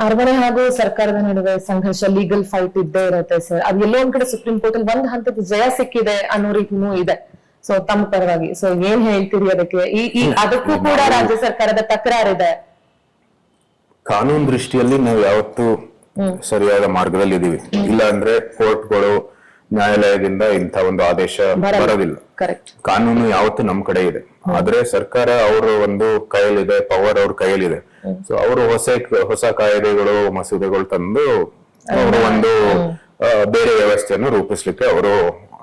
ಅರಮನೆ ಹಾಗೂ ಸರ್ಕಾರದ ನಡುವೆ ಸಂಘರ್ಷ, ಲೀಗಲ್ ಫೈಟ್ ಇದ್ದೇ ಇರುತ್ತೆ ಸರ್. ಅದು ಎಲ್ಲೋ ಒಂದ್ ಕಡೆ ಸುಪ್ರೀಂ ಕೋರ್ಟ್ ಅಲ್ಲಿ ಒಂದ್ ಹಂತದ ಜಯ ಸಿಕ್ಕಿದೆ ಅನ್ನೋ ರೀತಿನೂ ಇದೆ. ಸೊ ತಮ್ಮ ಪರವಾಗಿ ಸೊ ಏನ್ ಹೇಳ್ತೀರಿ ಅದಕ್ಕೆ? ಅದಕ್ಕೂ ಕೂಡ ರಾಜ್ಯ ಸರ್ಕಾರದ ತಕರಾರಿದೆ. ಕಾನೂನು ದೃಷ್ಟಿಯಲ್ಲಿ ನಾವು ಯಾವತ್ತೂ ಸರಿಯಾದ ಮಾರ್ಗದಲ್ಲಿ ಇದೀವಿ. ಇಲ್ಲ ಅಂದ್ರೆ ಕೋರ್ಟ್ಗಳು, ನ್ಯಾಯಾಲಯದಿಂದ ಇಂಥ ಒಂದು ಆದೇಶ ಬರೋದಿಲ್ಲ. ಕಾನೂನು ಯಾವತ್ತು ನಮ್ ಕಡೆ ಇದೆ. ಆದ್ರೆ ಸರ್ಕಾರ ಅವರ ಒಂದು ಕೈಯಲ್ಲಿದೆ, ಪವರ್ ಅವ್ರ ಕೈಯಲ್ಲಿದೆ. ಸೊ ಅವರು ಹೊಸ ಕಾಯ್ದೆಗಳು, ಮಸೂದೆಗಳು ತಂದು ಅವರು ಒಂದು ಬೇರೆ ವ್ಯವಸ್ಥೆಯನ್ನು ರೂಪಿಸ್ಲಿಕ್ಕೆ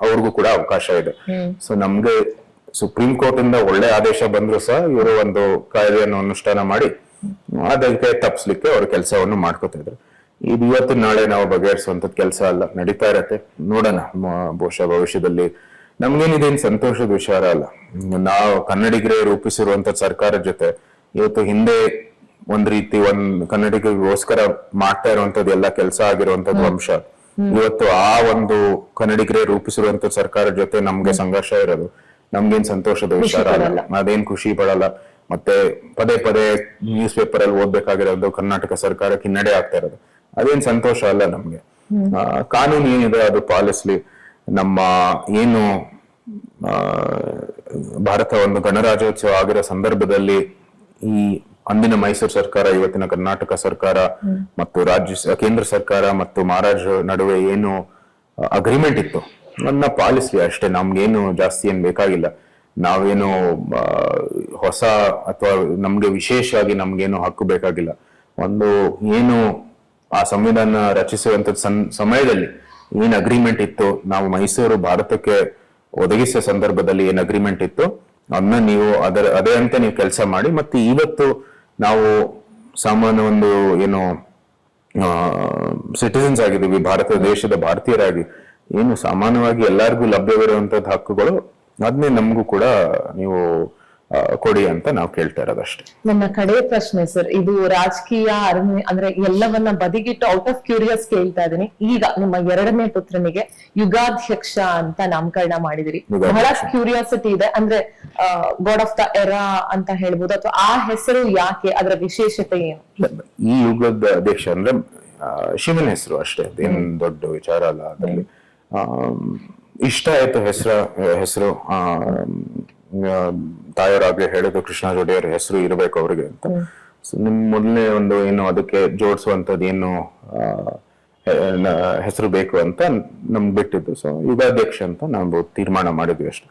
ಅವ್ರಿಗೂ ಕೂಡ ಅವಕಾಶ ಇದೆ. ಸೊ ನಮ್ಗೆ ಸುಪ್ರೀಂ ಕೋರ್ಟ್ ಇಂದ ಒಳ್ಳೆ ಆದೇಶ ಬಂದ್ರು ಸಹ ಇವರು ಒಂದು ಕಾಯ್ದೆಯನ್ನು ಅನುಷ್ಠಾನ ಮಾಡಿ ಅದಕ್ಕೆ ತಪ್ಪಿಸ್ಲಿಕ್ಕೆ ಅವ್ರ ಕೆಲಸವನ್ನು ಮಾಡ್ಕೊತಾ ಇದ್ರು. ಇದು ಇವತ್ತು ನಾಳೆ ನಾವು ಬಗೆಹರಿಸುವಂತದ್ ಕೆಲಸ ಅಲ್ಲ, ನಡೀತಾ ಇರತ್ತೆ. ನೋಡೋಣ, ಬಹುಶಃ ಭವಿಷ್ಯದಲ್ಲಿ ನಮ್ಗೇನಿದೇನು ಸಂತೋಷದ ವಿಚಾರ ಅಲ್ಲ. ನಾವು ಕನ್ನಡಿಗರೇ ರೂಪಿಸಿರುವಂತ ಸರ್ಕಾರದ ಜೊತೆ ಇವತ್ತು ಹಿಂದೆ ಒಂದ್ ರೀತಿ ಕನ್ನಡಿಗರಿಗೋಸ್ಕರ ಮಾಡ್ತಾ ಇರುವಂತದ್ದು ಎಲ್ಲ ಕೆಲಸ ಆಗಿರುವಂತದ್ದು ಅಂಶ ಇವತ್ತು ಆ ಒಂದು ಕನ್ನಡಿಗರೇ ರೂಪಿಸಿರುವಂತ ಸರ್ಕಾರದ ಜೊತೆ ನಮ್ಗೆ ಸಂಘರ್ಷ ಇರೋದು ನಮ್ಗೇನ್ ಸಂತೋಷದ ವಿಚಾರ ಅಲ್ಲ, ಅದೇನ್ ಖುಷಿ ಪಡಲ್ಲ. ಮತ್ತೆ ಪದೇ ಪದೇ ನ್ಯೂಸ್ ಪೇಪರ್ ಅಲ್ಲಿ ಓದ್ಬೇಕಾಗಿರೋದು ಕರ್ನಾಟಕ ಸರ್ಕಾರಕ್ಕೆ ಹಿನ್ನಡೆ ಆಗ್ತಾ ಇರೋದು ಅದೇನ್ ಸಂತೋಷ ಅಲ್ಲ ನಮ್ಗೆ. ಕಾನೂನು ಏನಿದೆ ಅದು ಪಾಲಿಸ್ಲಿ. ನಮ್ಮ ಏನು ಭಾರತ ಒಂದು ಗಣರಾಜ್ಯೋತ್ಸವ ಆಗಿರೋ ಸಂದರ್ಭದಲ್ಲಿ ಈ ಅಂದಿನ ಮೈಸೂರು ಸರ್ಕಾರ, ಇವತ್ತಿನ ಕರ್ನಾಟಕ ಸರ್ಕಾರ ಮತ್ತು ಕೇಂದ್ರ ಸರ್ಕಾರ ಮತ್ತು ಮಹಾರಾಜರ ನಡುವೆ ಏನು ಅಗ್ರಿಮೆಂಟ್ ಇತ್ತು ಅದನ್ನ ಪಾಲಿಸ್ಲಿ ಅಷ್ಟೇ. ನಮ್ಗೇನು ಜಾಸ್ತಿ ಏನ್ ಬೇಕಾಗಿಲ್ಲ. ನಾವೇನು ಹೊಸ ಅಥವಾ ನಮ್ಗೆ ವಿಶೇಷವಾಗಿ ನಮ್ಗೇನು ಹಕ್ಕು ಬೇಕಾಗಿಲ್ಲ. ಒಂದು ಏನು ಆ ಸಂವಿಧಾನ ರಚಿಸುವಂತ ಸಮಯದಲ್ಲಿ ಏನ್ ಅಗ್ರಿಮೆಂಟ್ ಇತ್ತು, ನಾವು ಮೈಸೂರು ಭಾರತಕ್ಕೆ ಒದಗಿಸುವ ಸಂದರ್ಭದಲ್ಲಿ ಏನ್ ಅಗ್ರಿಮೆಂಟ್ ಇತ್ತು ಅದನ್ನ ನೀವು ಅದೇ ಅಂತ ನೀವು ಕೆಲಸ ಮಾಡಿ. ಮತ್ತೆ ಇವತ್ತು ನಾವು ಸಾಮಾನ್ಯ ಒಂದು ಏನು ಸಿಟಿಸನ್ಸ್ ಆಗಿದ್ದೀವಿ, ಭಾರತ ದೇಶದ ಭಾರತೀಯರಾಗಿ ಏನು ಸಾಮಾನ್ಯವಾಗಿ ಎಲ್ಲರಿಗೂ ಲಭ್ಯವಿರುವಂತದ್ದು ಹಕ್ಕುಗಳು ಅದನ್ನೇ ನಮಗೂ ಕೂಡ ನೀವು ಕೊಡಿ ಅಂತ ನಾವು ಕೇಳ್ತಾ ಇರೋದಷ್ಟೇ. ನನ್ನ ಕಡೆ ಪ್ರಶ್ನೆ ಸರ್, ಇದು ರಾಜಕೀಯ ಅಂದ್ರೆ ಎಲ್ಲವನ್ನ ಬದಿಗಿಟ್ಟು ಔಟ್ ಆಫ್ ಕ್ಯೂರಿಯಸ್ ಕೇಳ್ತಾ ಇದೀನಿ. ಈಗ ನಿಮ್ಮ 2ನೇ ಪುತ್ರನಿಗೆ ಯುಗಾಧ್ಯಕ್ಷ ಅಂತ ನಾಮಕರಣ ಮಾಡಿದಿರಿ. ಬಹಳ ಕ್ಯೂರಿಯಾಸಿಟಿ ಇದೆ. ಅಂದ್ರೆ ಗಾಡ್ ಆಫ್ ದ ಎರಾ ಅಂತ ಹೇಳ್ಬೋದು, ಅಥವಾ ಆ ಹೆಸರು ಯಾಕೆ, ಅದರ ವಿಶೇಷತೆ ಏನು? ಈ ಯುಗದ ಅಧ್ಯಕ್ಷ ಅಂದ್ರೆ ಶಿವನ ಹೆಸರು ಅಷ್ಟೇ, ಅದೇನ್ ದೊಡ್ಡ ವಿಚಾರ ಅಲ್ಲ. ಅದರಲ್ಲಿ ಇಷ್ಟ ಆಯ್ತು ಹೆಸರು. ತಾಯರಾಗ್ಲೇ ಹೇಳಿದ್ರು ಕೃಷ್ಣರಾಜ ಒಡೆಯರ್ ಹೆಸರು ಇರಬೇಕು ಅವ್ರಿಗೆ ಅಂತ. ಸೊ ನಿಮ್ ಮೊದಲನೇ ಒಂದು ಏನು ಅದಕ್ಕೆ ಜೋಡಿಸುವಂತದ್ದು ಏನು ಹೆಸರು ಬೇಕು ಅಂತ ನಮ್ಗೆ ಬಿಟ್ಟಿದ್ದು. ಸೊ ಯುಗಾಧ್ಯಕ್ಷ ಅಂತ ನಾವು ತೀರ್ಮಾನ ಮಾಡಿದ್ವಿ ಅಷ್ಟೇ.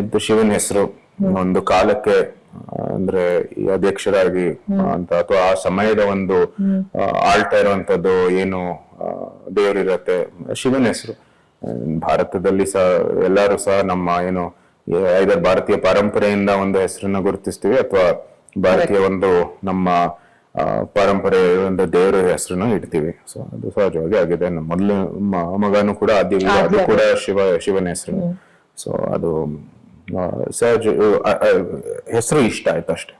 ಇದ್ದು ಶಿವನ ಹೆಸರು ಒಂದು ಕಾಲಕ್ಕೆ ಅಂದ್ರೆ ಈ ಅಧ್ಯಕ್ಷರಾಗಿ ಅಂತ ಅಥವಾ ಆ ಸಮಯದ ಒಂದು ಆಳ್ತಾ ಇರುವಂತದ್ದು ಏನು ದೇವರಿರತ್ತೆ, ಶಿವನ ಹೆಸರು. ಭಾರತದಲ್ಲಿ ಸಹ ಎಲ್ಲರೂ ಸಹ ನಮ್ಮ ಏನು ಐದರ್ ಭಾರತೀಯ ಪರಂಪರೆಯಿಂದ ಒಂದು ಹೆಸರನ್ನ ಗುರುತಿಸ್ತೀವಿ ಅಥವಾ ಭಾರತೀಯ ಒಂದು ನಮ್ಮ ಪರಂಪರೆ ಒಂದು ದೇವರ ಹೆಸರನ್ನ ಇಡ್ತೀವಿ. ಸೊ ಅದು ಸಹಜವಾಗಿ ಆಗಿದೆ. ನಮ್ಮ ಮೊದಲು ಮಗನು ಕೂಡ ಅದು ಕೂಡ ಶಿವನ ಹೆಸರು. ಸೊ ಅದು ಸಹಜ ಹೆಸರು ಇಷ್ಟ ಆಯ್ತು ಅಷ್ಟೇ.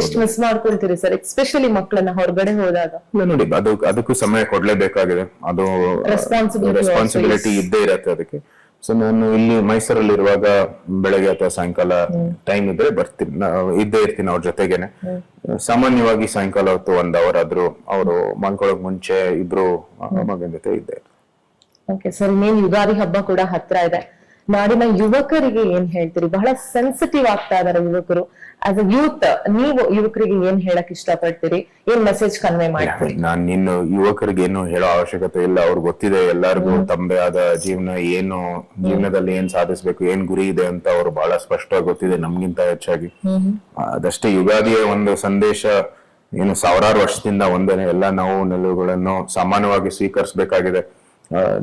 ಎಷ್ಟು ಮಿಸ್ ಮಾಡ್ಕೊಳ್ತೀರಿ ಸರ್, ಎಸ್ಪೆಷಲಿ ಮಕ್ಕಳನ್ನ ಹೊರಗಡೆ ಹೋದಾಗ? ನೋಡಿ, ಅದಕ್ಕೂ ಸಮಯ ಕೊಡ್ಲೇಬೇಕಾಗಿದೆ. ಅದು ರೆಸ್ಪಾನ್ಸಿಬಿಲಿಟಿ ಇದ್ದೇ ಇರತ್ತೆ ಅದಕ್ಕೆ. ಸೊ ನಾನು ಇಲ್ಲಿ ಮೈಸೂರಲ್ಲಿ ಇರುವಾಗ ಬೆಳಗ್ಗೆ ಅಥವಾ ಸಾಯಂಕಾಲ ಟೈಮ್ ಇದ್ರೆ ಬರ್ತೀನಿ, ಇದ್ದೇ ಇರ್ತೀನಿ ಅವ್ರ ಜೊತೆಗೇನೆ. ಸಾಮಾನ್ಯವಾಗಿ ಸಾಯಂಕಾಲ ಹೊತ್ತು 1 ಅವರ್ ಆದ್ರೂ ಅವರು ಮಲ್ಕೊಳ್ಳೋಕ್ ಮುಂಚೆ ಇಬ್ರು ಮಗನ ಜೊತೆ ಇದ್ದೇ. ಓಕೆ ಸರ್, ಇನ್ನೇನು ಯುಗಾದಿ ಹಬ್ಬ ಕೂಡ ಹತ್ರ ಇದೆ. ನಾಡಿನ ಯುವಕರಿಗೆ ಏನ್ ಹೇಳ್ತೀರಿ? ಬಹಳ ಸೆನ್ಸಿಟಿವ್ ಆಗ್ತಾ ಇದಾರೆ ಯುವಕರು. ಆಸ್ ಅ ಯೂತ್ ನೀವು ಯುವಕರಿಗೆ ಏನ್ ಹೇಳಕ್ ಇಷ್ಟಪಡ್ತೀರಿ? ಏನ್ ಮೆಸೇಜ್ ಕನ್ವೆ ಮಾಡ್ತೀರಿ? ನಾನ್ ಇನ್ನು ಯುವಕರಿಗೆ ಏನು ಹೇಳೋ ಅವಶ್ಯಕತೆ ಇಲ್ಲ. ಅವ್ರಿಗೆ ಗೊತ್ತಿದೆ ಎಲ್ಲರಿಗೂ ತಮ್ಮದೇ ಆದ ಜೀವನದಲ್ಲಿ ಏನ್ ಸಾಧಿಸ್ಬೇಕು, ಏನ್ ಗುರಿ ಇದೆ ಅಂತ ಅವ್ರು ಬಹಳ ಸ್ಪಷ್ಟವಾಗಿ ಗೊತ್ತಿದೆ ನಮ್ಗಿಂತ ಹೆಚ್ಚಾಗಿ. ಅದಷ್ಟೇ ಯುಗಾದಿಯ ಒಂದು ಸಂದೇಶ ಏನು ಸಾವಿರಾರು ವರ್ಷದಿಂದ ಒಂದೇನೆ ಎಲ್ಲ ನೋವು ನಿಲುವುಗಳನ್ನು ಸಾಮಾನ್ಯವಾಗಿ ಸ್ವೀಕರಿಸಬೇಕಾಗಿದೆ.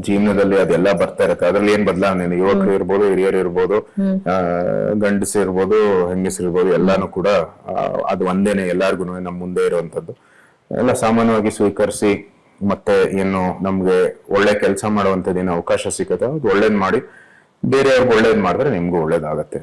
ಜೀವನದಲ್ಲಿ ಅದೆಲ್ಲ ಬರ್ತಾ ಇರತ್ತೆ. ಅದ್ರಲ್ಲಿ ಏನ್ ಬದಲಾವಣೆ, ಯುವಕರು ಇರ್ಬೋದು, ಹಿರಿಯರು ಇರ್ಬೋದು, ಗಂಡಸರು ಇರ್ಬೋದು, ಹೆಂಗಸರು ಇರ್ಬೋದು, ಎಲ್ಲಾನು ಕೂಡ ಅದು ಒಂದೇನೆ ಎಲ್ಲಾರ್ಗು ನಮ್ ಮುಂದೆ ಇರುವಂತದ್ದು. ಎಲ್ಲ ಸಾಮಾನ್ಯವಾಗಿ ಸ್ವೀಕರಿಸಿ ಮತ್ತೆ ಏನು ನಮ್ಗೆ ಒಳ್ಳೆ ಕೆಲಸ ಮಾಡುವಂತದ್ದು ಏನು ಅವಕಾಶ ಸಿಕ್ಕತ್ತೆ ಅದು ಒಳ್ಳೇದ್ ಮಾಡಿ ಬೇರೆಯವ್ರಿಗೆ ಒಳ್ಳೇದ್ ಮಾಡಿದ್ರೆ ನಿಮ್ಗೂ ಒಳ್ಳೇದಾಗತ್ತೆ.